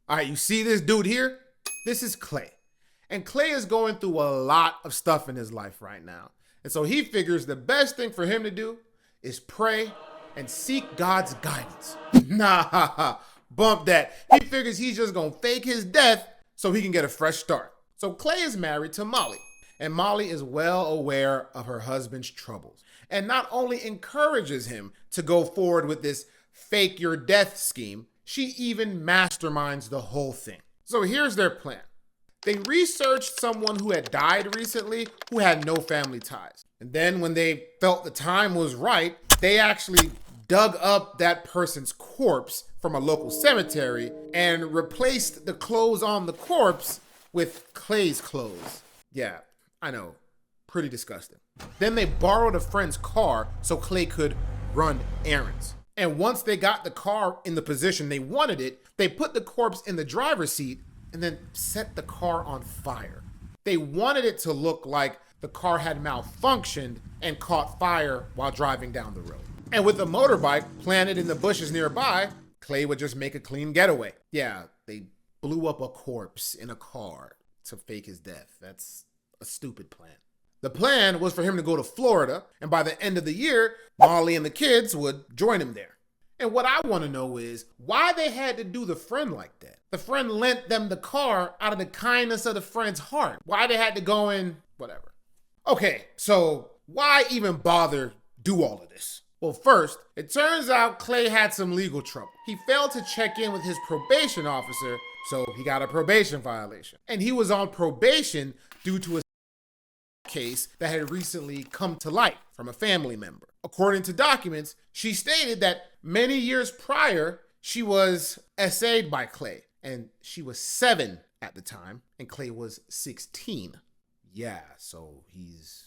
All right, you see this dude here? This is Clay. And Clay is going through a lot of stuff in his life right now. And so he figures the best thing for him to do is pray and seek God's guidance. Nah, bump that. He figures he's just gonna fake his death so he can get a fresh start. So Clay is married to Molly, and Molly is well aware of her husband's troubles and not only encourages him to go forward with this fake your death scheme, she even masterminds the whole thing. So here's their plan. They researched someone who had died recently who had no family ties. And then when they felt the time was right, they actually dug up that person's corpse from a local cemetery and replaced the clothes on the corpse with Clay's clothes. Yeah, I know, pretty disgusting. Then they borrowed a friend's car so Clay could run errands. And once they got the car in the position they wanted it, they put the corpse in the driver's seat and then set the car on fire. They wanted it to look like the car had malfunctioned and caught fire while driving down the road. And with a motorbike planted in the bushes nearby, Clay would just make a clean getaway. Yeah, they blew up a corpse in a car to fake his death. That's a stupid plan. The plan was for him to go to Florida, and by the end of the year, Molly and the kids would join him there. And what I want to know is why they had to do the friend like that. The friend lent them the car out of the kindness of the friend's heart. Why they had to go in, whatever. Okay, so why even bother do all of this? Well, first, it turns out Clay had some legal trouble. He failed to check in with his probation officer, so he got a probation violation. And he was on probation due to a case that had recently come to light from a family member. According to documents, she stated that many years prior, she was SA'd by Clay, and she was 7 at the time, and Clay was 16. Yeah, so he's,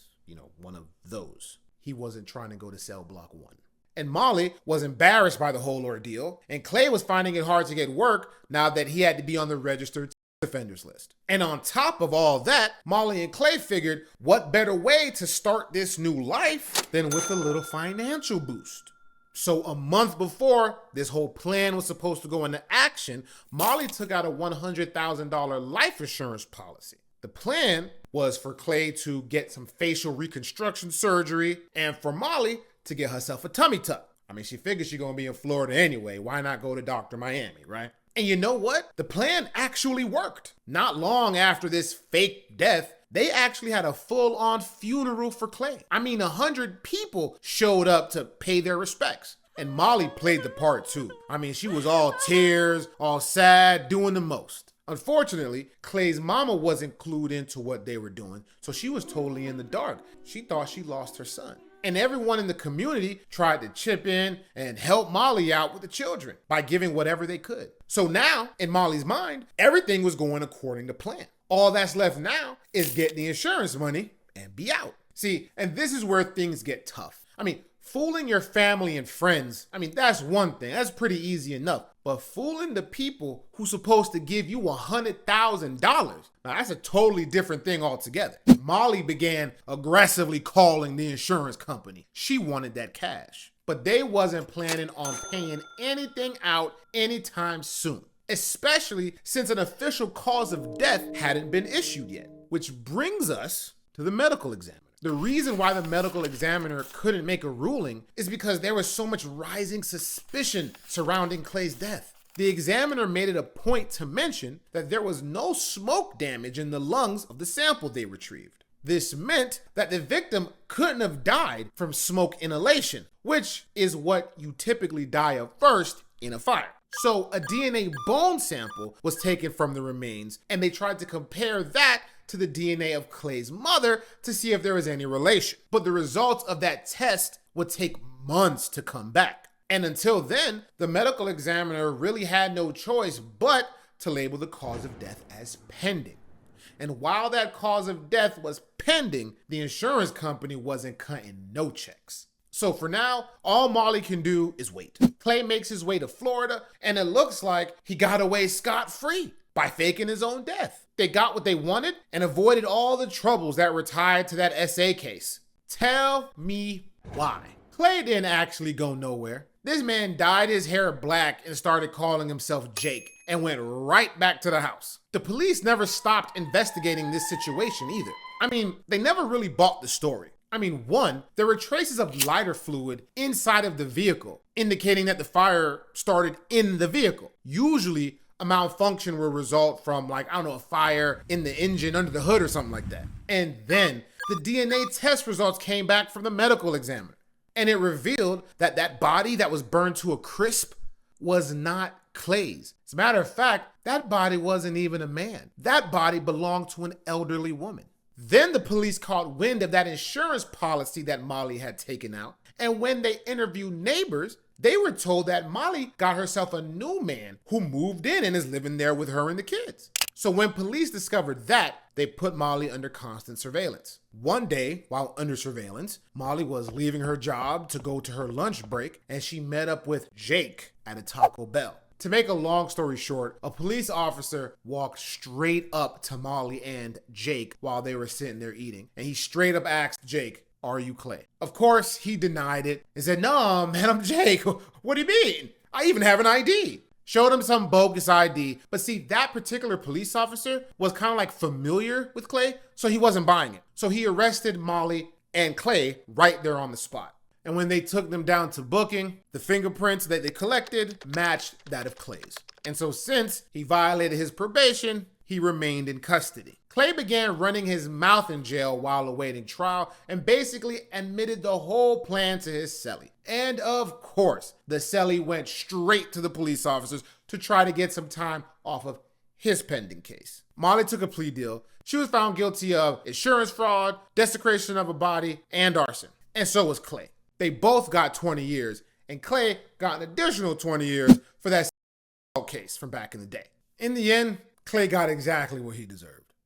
one of those. He wasn't trying to go to cell block 1. And Molly was embarrassed by the whole ordeal, and Clay was finding it hard to get work now that he had to be on the registered offenders list. And on top of all that, Molly and Clay figured what better way to start this new life than with a little financial boost. So a month before this whole plan was supposed to go into action, Molly took out a $100,000 life insurance policy. The plan was for Clay to get some facial reconstruction surgery and for Molly to get herself a tummy tuck. I mean, she figures she's gonna be in Florida anyway. Why not go to Dr. Miami, right? And you know what? The plan actually worked. Not long after this fake death, they actually had a full-on funeral for Clay. I mean, 100 people showed up to pay their respects. And Molly played the part too. I mean, she was all tears, all sad, doing the most. Unfortunately, Clay's mama wasn't clued into what they were doing, so she was totally in the dark. She thought she lost her son. And everyone in the community tried to chip in and help Molly out with the children by giving whatever they could. So now, in Molly's mind, everything was going according to plan. All that's left now is get the insurance money and be out. See, and this is where things get tough. I mean, fooling your family and friends, that's one thing. That's pretty easy enough. But fooling the people who's supposed to give you $100,000, now that's a totally different thing altogether. Molly began aggressively calling the insurance company. She wanted that cash. But they wasn't planning on paying anything out anytime soon, especially since an official cause of death hadn't been issued yet. Which brings us to the medical examiner. The reason why the medical examiner couldn't make a ruling is because there was so much rising suspicion surrounding Clay's death. The examiner made it a point to mention that there was no smoke damage in the lungs of the sample they retrieved. This meant that the victim couldn't have died from smoke inhalation, which is what you typically die of first in a fire. So a DNA bone sample was taken from the remains, and they tried to compare that to the DNA of Clay's mother to see if there was any relation. But the results of that test would take months to come back. And until then, the medical examiner really had no choice but to label the cause of death as pending. And while that cause of death was pending, the insurance company wasn't cutting no checks. So for now, all Molly can do is wait. Clay makes his way to Florida, and it looks like he got away scot-free by faking his own death. They got what they wanted and avoided all the troubles that were tied to that SA case. Tell me why. Clay didn't actually go nowhere. This man dyed his hair black and started calling himself Jake and went right back to the house. The police never stopped investigating this situation either. I mean, they never really bought the story. I mean, one, there were traces of lighter fluid inside of the vehicle, indicating that the fire started in the vehicle. Usually, a malfunction will result from, like, I don't know, a fire in the engine under the hood or something like that. And then the DNA test results came back from the medical examiner, and it revealed that that body that was burned to a crisp was not Clay's. As a matter of fact, that body wasn't even a man. That body belonged to an elderly woman. Then the police caught wind of that insurance policy that Molly had taken out, and when they interviewed neighbors, they were told that Molly got herself a new man who moved in and is living there with her and the kids. So when police discovered that, they put Molly under constant surveillance. One day, while under surveillance, Molly was leaving her job to go to her lunch break, and she met up with Jake at a Taco Bell. To make a long story short, a police officer walked straight up to Molly and Jake while they were sitting there eating, and he straight up asked Jake, "Are you Clay?" Of course, he denied it and said, "No, man, I'm Jake. What do you mean? I even have an ID." Showed him some bogus ID, but see, that particular police officer was kind of like familiar with Clay, so he wasn't buying it. So he arrested Molly and Clay right there on the spot. And when they took them down to booking, the fingerprints that they collected matched that of Clay's. And so since he violated his probation, he remained in custody. Clay began running his mouth in jail while awaiting trial and basically admitted the whole plan to his cellie. And of course, the cellie went straight to the police officers to try to get some time off of his pending case. Molly took a plea deal. She was found guilty of insurance fraud, desecration of a body, and arson. And so was Clay. They both got 20 years, and Clay got an additional 20 years for that case from back in the day. In the end, Clay got exactly what he deserved.